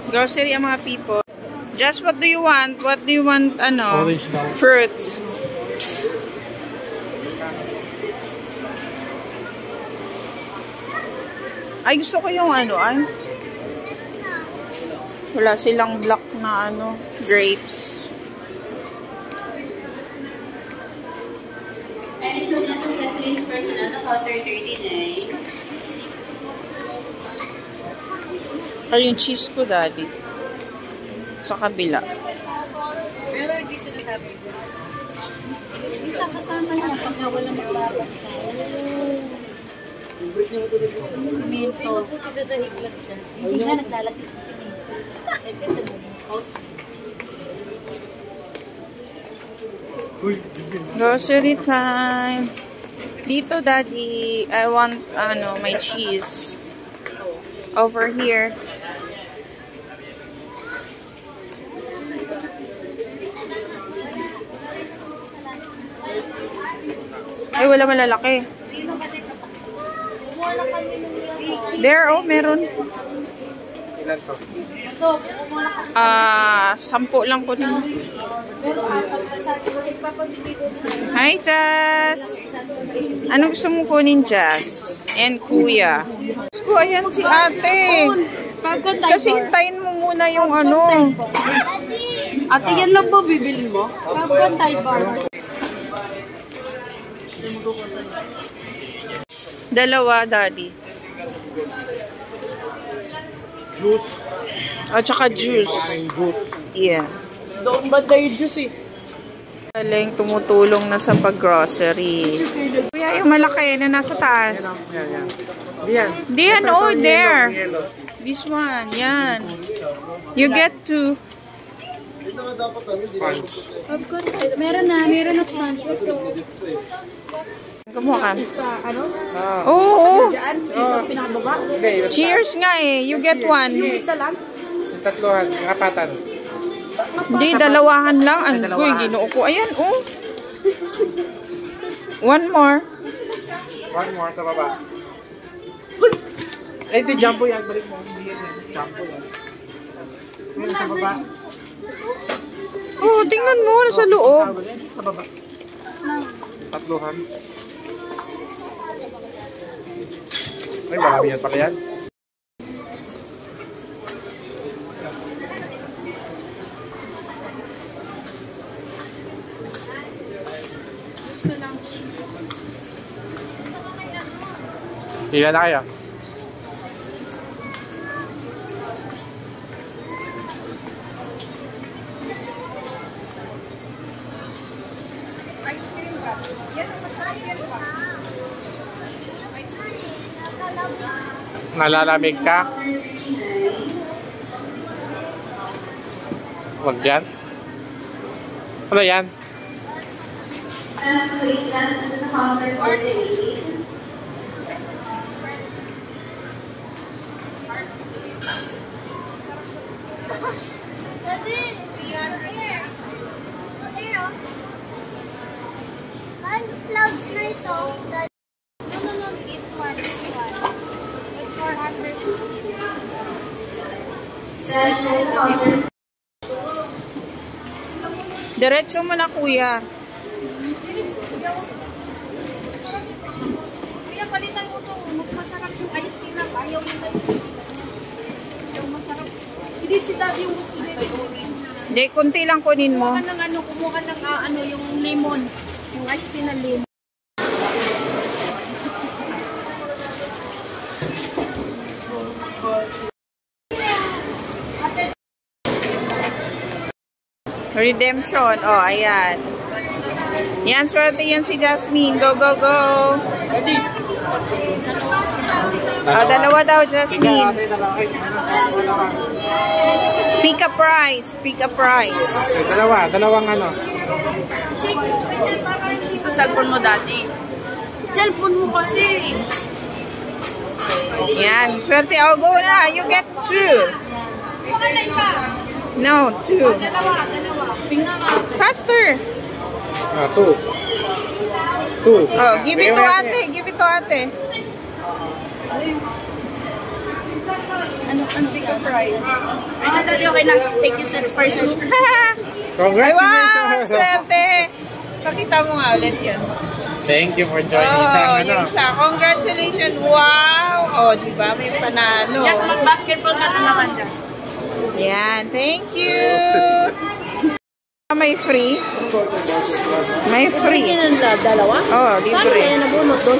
Grocery ang mga people. Just what do you want? What do you want, ano? Fruits. Ay, gusto ko yung ano, ay. Wala silang black na ano, grapes. And ito na ito accessories personal na counter 39. Ay, yung cheese ko, daddy. Sa kabila. Pero hindi sila sabi. Isa kasama niya pag wala magbabag ka. Simento. Puti sa higlat siya. Hindi nga naglalagay sa simento. Grocery time. Dito, daddy, I want, my cheese. Over here. Ay, wala malalaki. There, oh, meron. Ilan to? 10 lang ko din. Hi, Jazz! Ano gusto mong kunin, Jazz? And Kuya. So, ayan si ate. Kasi hintayin mo muna yung ano. Ate, yan lang ba bibili mo? Pagkantay ba? Dalawa, daddy. Juice. At saka juice. Yeah. Doon ba tayo juice eh? Galing, tumutulong na sa pag-grocery. Kuya, yung malaki na nasa taas. Yan. Diyan, oh, there. This one, yan. You get to. Meron na sponge. Kumuha ka. Ano? Oo. Isa pinakababa? Cheers nga eh. You get one. Isa lang? Tatluhan, kapatan. Hindi, dalawahan lang. Ano ko, ginoo ko. Ayan, oh. One more. One more sa baba. Eh, ito jumbo yan. Balik mo. Hindi yan. Jumbo yan. Ngayon sa baba. Oh, tingnan mo. Nasa loob. Sa baba. Tatluhan. Ay, marami yan pala yan. Ilan na kayo? Nalalamig ka? Huwag dyan. Ano yan? Clouds na ito. No, this one. It's 400. Diretso mo na, kuya. Kuya, palitan mo ito. Mas masarap yung ice cream na ayaw nila. Yung masarap. Hindi sila yung Hindi, kunti lang kunin mo. kumuha ng yung lemon. Yung ice cream na lemon. Redemption. Oh, ayan. Yan, swerte yan si Jasmine. Go, go, go. Oh, dalawa daw, Jasmine. Pick a price. Pick a price. Dalawang ano. Sa cellphone mo dati. Cellphone mo kasi. Yan, swerte. Oh, go na. You get 2. No, 2. Faster. 2. Oh, give it to ate. Give it to ate. Ano bigger prize? Ano daddy, okay na. Take you sir first. Ay, wow! Congratulations! Swerte! Pakita mo nga ulit yun. Thank you for joining sa Yung isa. Congratulations! Wow! Oh, di ba? May panalo. Just mag-basketball ka na naman, Just. Yan. Thank you! May free? May free. Dalawa? Oh, libre. Nabunot doon?